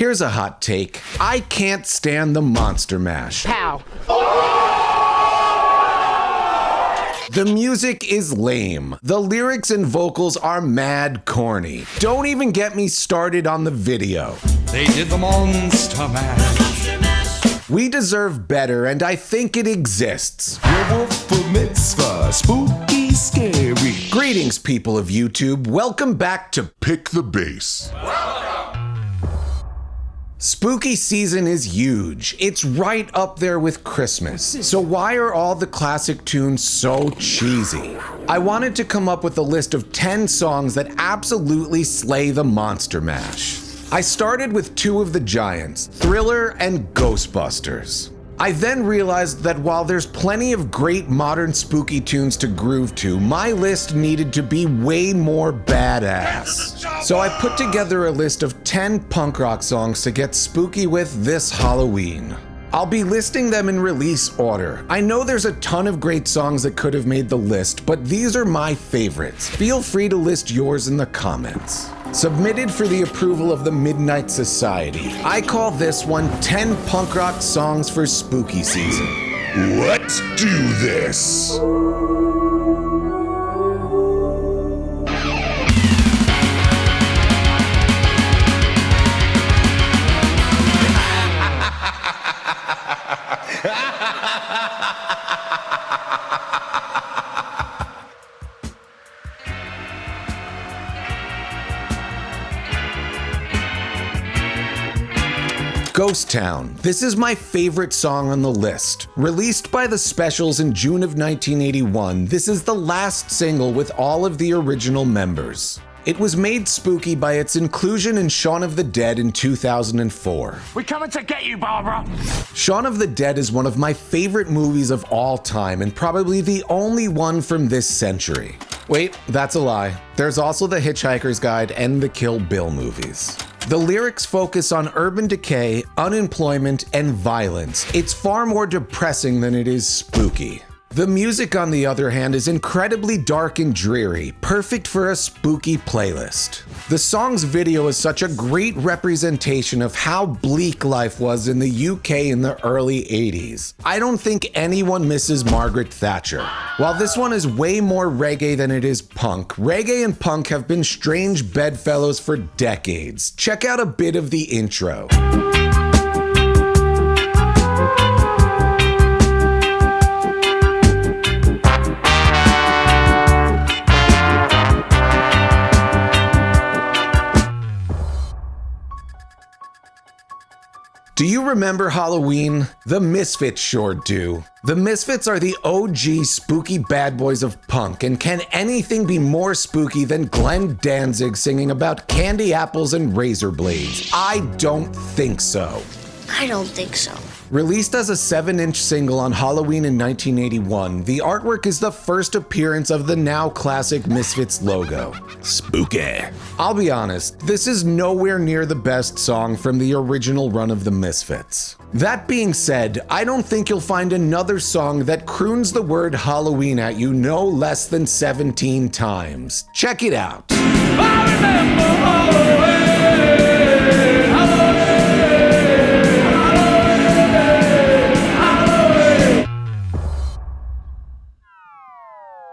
Here's a hot take. I can't stand the Monster Mash. Pow. The music is lame. The lyrics and vocals are mad corny. Don't even get me started on the video. They did the Monster Mash. We deserve better, and I think it exists. Werewolf for mitzvah, spooky, scary. Greetings, people of YouTube. Welcome back to Pick the Bass. Spooky season is huge. It's right up there with Christmas. So why are all the classic tunes so cheesy? I wanted to come up with a list of 10 songs that absolutely slay the Monster Mash. I started with two of the giants, Thriller and Ghostbusters. I then realized that while there's plenty of great modern spooky tunes to groove to, my list needed to be way more badass. So I put together a list of 10 punk rock songs to get spooky with this Halloween. I'll be listing them in release order. I know there's a ton of great songs that could have made the list, but these are my favorites. Feel free to list yours in the comments. Submitted for the approval of the Midnight Society. I call this one 10 punk rock songs for spooky season. Let's do this. Ghost Town. This is my favorite song on the list. Released by the Specials in June of 1981, this is the last single with all of the original members. It was made spooky by its inclusion in Shaun of the Dead in 2004. We're coming to get you, Barbara. Shaun of the Dead is one of my favorite movies of all time and probably the only one from this century. Wait, that's a lie. There's also The Hitchhiker's Guide and the Kill Bill movies. The lyrics focus on urban decay, unemployment, and violence. It's far more depressing than it is spooky. The music, on the other hand, is incredibly dark and dreary, perfect for a spooky playlist. The song's video is such a great representation of how bleak life was in the UK in the early 80s. I don't think anyone misses Margaret Thatcher. While this one is way more reggae than it is punk, reggae and punk have been strange bedfellows for decades. Check out a bit of the intro. Do you remember Halloween? The Misfits sure do. The Misfits are the OG spooky bad boys of punk, and can anything be more spooky than Glenn Danzig singing about candy apples and razor blades? I don't think so. I don't think so. Released as a 7-inch single on Halloween in 1981, the artwork is the first appearance of the now classic Misfits logo. Spooky. I'll be honest, this is nowhere near the best song from the original run of the Misfits. That being said, I don't think you'll find another song that croons the word Halloween at you no less than 17 times. Check it out. I remember Halloween.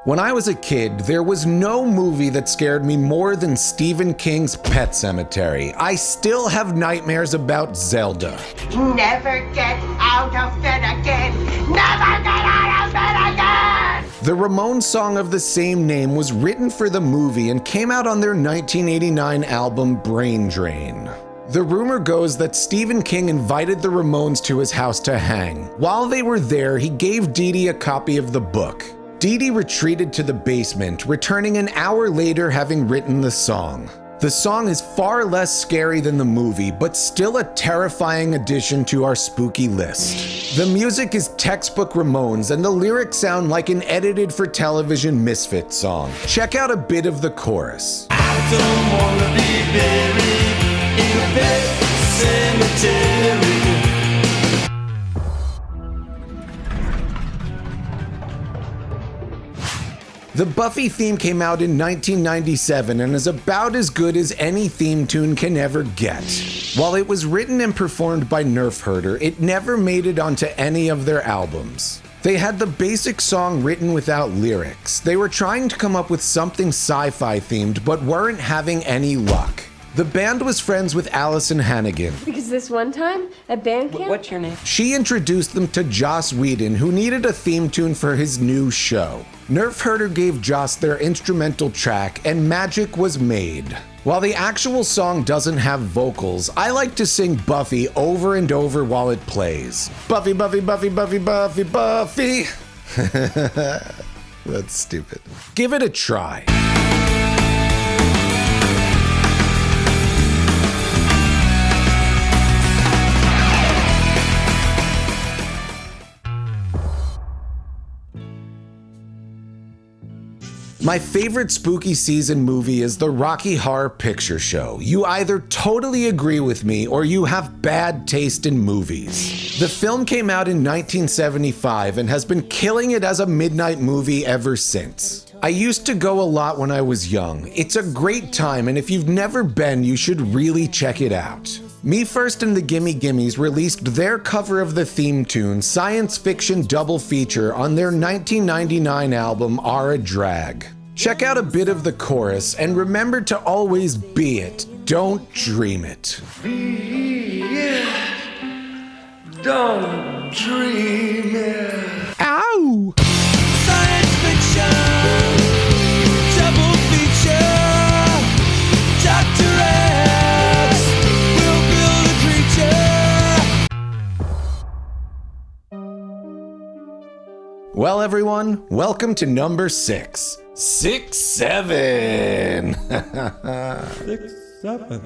When I was a kid, there was no movie that scared me more than Stephen King's Pet Sematary. I still have nightmares about Zelda. Never get out of bed again! Never get out of bed again! The Ramones song of the same name was written for the movie and came out on their 1989 album Brain Drain. The rumor goes that Stephen King invited the Ramones to his house to hang. While they were there, he gave Dee Dee a copy of the book. Dee Dee retreated to the basement, returning an hour later having written the song. The song is far less scary than the movie, but still a terrifying addition to our spooky list. The music is textbook Ramones, and the lyrics sound like an edited for television Misfits song. Check out a bit of the chorus. I don't wanna be buried in a pet cemetery. The Buffy theme came out in 1997 and is about as good as any theme tune can ever get. While it was written and performed by Nerf Herder, it never made it onto any of their albums. They had the basic song written without lyrics. They were trying to come up with something sci-fi themed, but weren't having any luck. The band was friends with Allison Hannigan. Because this one time at band camp... What's your name? She introduced them to Joss Whedon, who needed a theme tune for his new show. Nerf Herder gave Joss their instrumental track, and magic was made. While the actual song doesn't have vocals, I like to sing Buffy over and over while it plays. Buffy, Buffy, Buffy, Buffy, Buffy, Buffy. That's stupid. Give it a try. My favorite spooky season movie is the Rocky Horror Picture Show. You either totally agree with me or you have bad taste in movies. The film came out in 1975 and has been killing it as a midnight movie ever since. I used to go a lot when I was young. It's a great time, and if you've never been, you should really check it out. Me First and the Gimme Gimmes released their cover of the theme tune, Science Fiction Double Feature, on their 1999 album, Are a Drag. Check out a bit of the chorus, and remember to always be it. Don't dream it. Be it. Don't dream it. Ow! Science fiction. Double feature. Dr. X will build a creature. Well, everyone, welcome to number 6. 6, 7. 6, 7.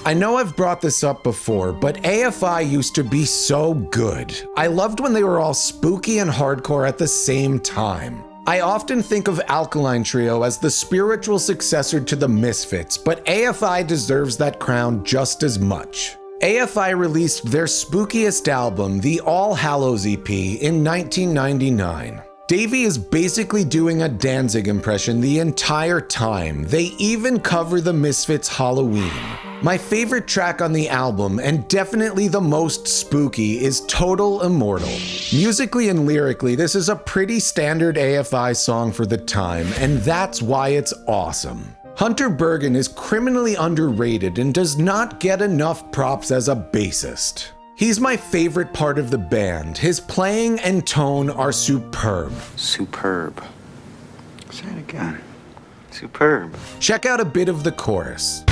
I know I've brought this up before, but AFI used to be so good. I loved when they were all spooky and hardcore at the same time. I often think of Alkaline Trio as the spiritual successor to the Misfits, but AFI deserves that crown just as much. AFI released their spookiest album, the All Hallows EP, in 1999. Davey is basically doing a Danzig impression the entire time. They even cover the Misfits' Halloween. My favorite track on the album, and definitely the most spooky, is Total Immortal. Musically and lyrically, this is a pretty standard AFI song for the time, and that's why it's awesome. Hunter Bergen is criminally underrated and does not get enough props as a bassist. He's my favorite part of the band. His playing and tone are superb. Superb. Say it again. Superb. Check out a bit of the chorus.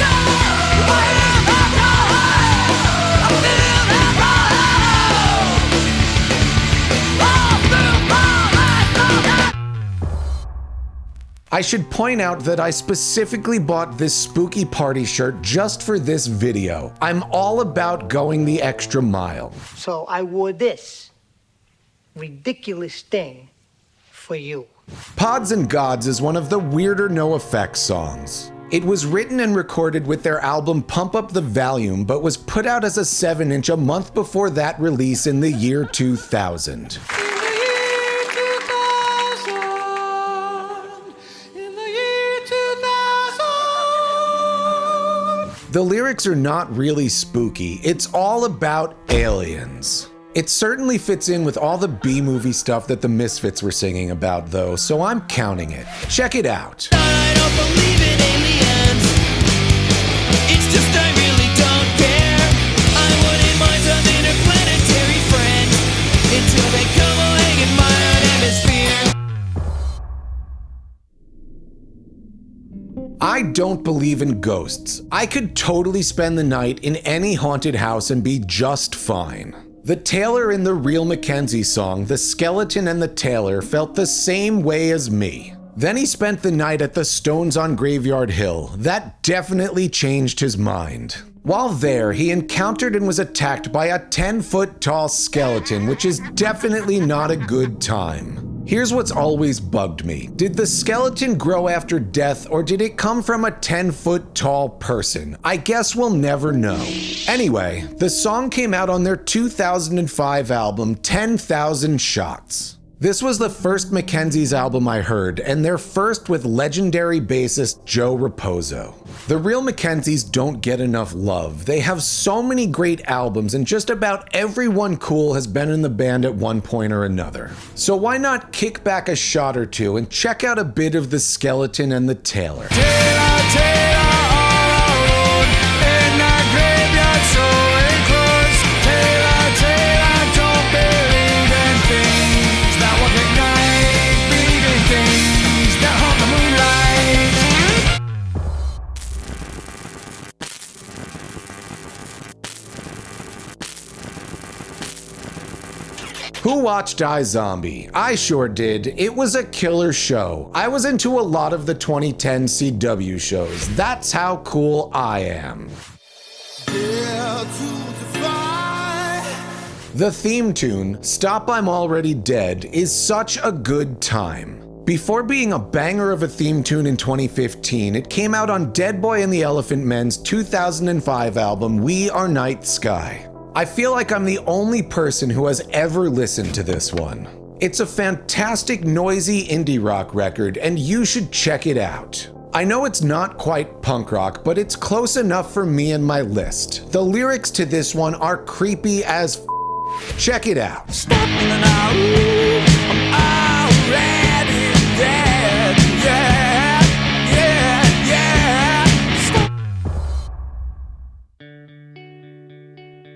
I should point out that I specifically bought this spooky party shirt just for this video. I'm all about going the extra mile. So I wore this ridiculous thing for you. Pods and Gods is one of the weirder NoFX songs. It was written and recorded with their album Pump Up the Volume, but was put out as a 7-inch a month before that release in the year 2000. The lyrics are not really spooky, it's all about aliens. It certainly fits in with all the B-movie stuff that the Misfits were singing about though, so I'm counting it. Check it out. I don't believe in aliens. It's just I really don't care. I wouldn't mind some interplanetary friends until they come along in my own hemisphere. I don't believe in ghosts. I could totally spend the night in any haunted house and be just fine. The tailor in the Real Mackenzie song, The Skeleton and the Tailor, felt the same way as me. Then he spent the night at the Stones on Graveyard Hill. That definitely changed his mind. While there, he encountered and was attacked by a 10-foot tall skeleton, which is definitely not a good time. Here's what's always bugged me. Did the skeleton grow after death, or did it come from a 10-foot tall person? I guess we'll never know. Anyway, the song came out on their 2005 album, 10,000 Shots. This was the first Mackenzie's album I heard, and their first with legendary bassist Joe Raposo. The real Mackenzies don't get enough love. They have so many great albums, and just about everyone cool has been in the band at one point or another. So why not kick back a shot or two and check out a bit of the Skeleton and the Tailor. Who watched iZombie? I sure did. It was a killer show. I was into a lot of the 2010 CW shows. That's how cool I am. The theme tune, Stop I'm Already Dead, is such a good time. Before being a banger of a theme tune in 2015, it came out on Dead Boy and the Elephant Men's 2005 album, We Are Night Sky. I feel like I'm the only person who has ever listened to this one. It's a fantastic noisy indie rock record, and you should check it out. I know it's not quite punk rock, but it's close enough for me and my list. The lyrics to this one are creepy as f***. Check it out.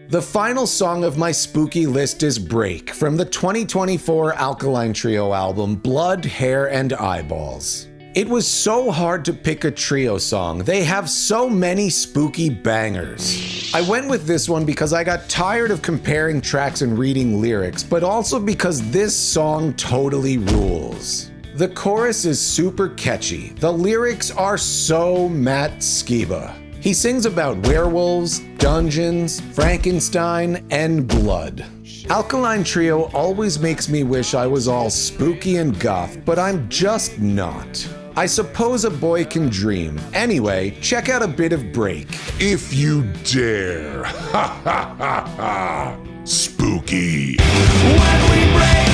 The final song of my spooky list is Break, from the 2024 Alkaline Trio album, Blood, Hair, and Eyeballs. It was so hard to pick a trio song. They have so many spooky bangers. I went with this one because I got tired of comparing tracks and reading lyrics, but also because this song totally rules. The chorus is super catchy. The lyrics are so Matt Skiba. He sings about werewolves, dungeons, Frankenstein, and blood. Alkaline Trio always makes me wish I was all spooky and goth, but I'm just not. I suppose a boy can dream. Anyway, check out a bit of Break. If you dare. Ha ha ha ha. Spooky. When we break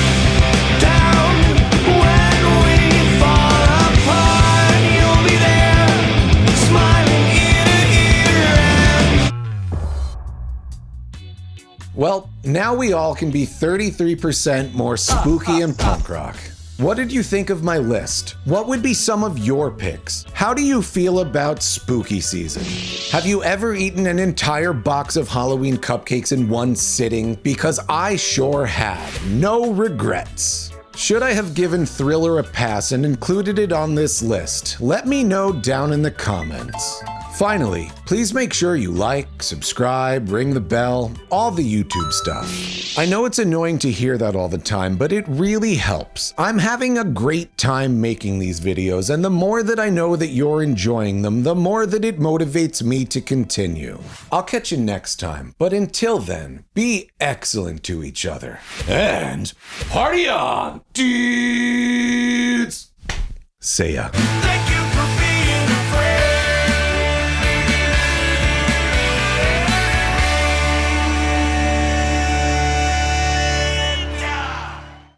down, when we fall apart, you'll be there, smiling ear to ear. Well, now we all can be 33% more spooky and punk rock. What did you think of my list? What would be some of your picks? How do you feel about spooky season? Have you ever eaten an entire box of Halloween cupcakes in one sitting? Because I sure have. No regrets. Should I have given Thriller a pass and included it on this list? Let me know down in the comments. Finally, please make sure you like, subscribe, ring the bell, all the YouTube stuff. I know it's annoying to hear that all the time, but it really helps. I'm having a great time making these videos, and the more that I know that you're enjoying them, the more that it motivates me to continue. I'll catch you next time, but until then, be excellent to each other. And party on, dudes! See ya. Thank you.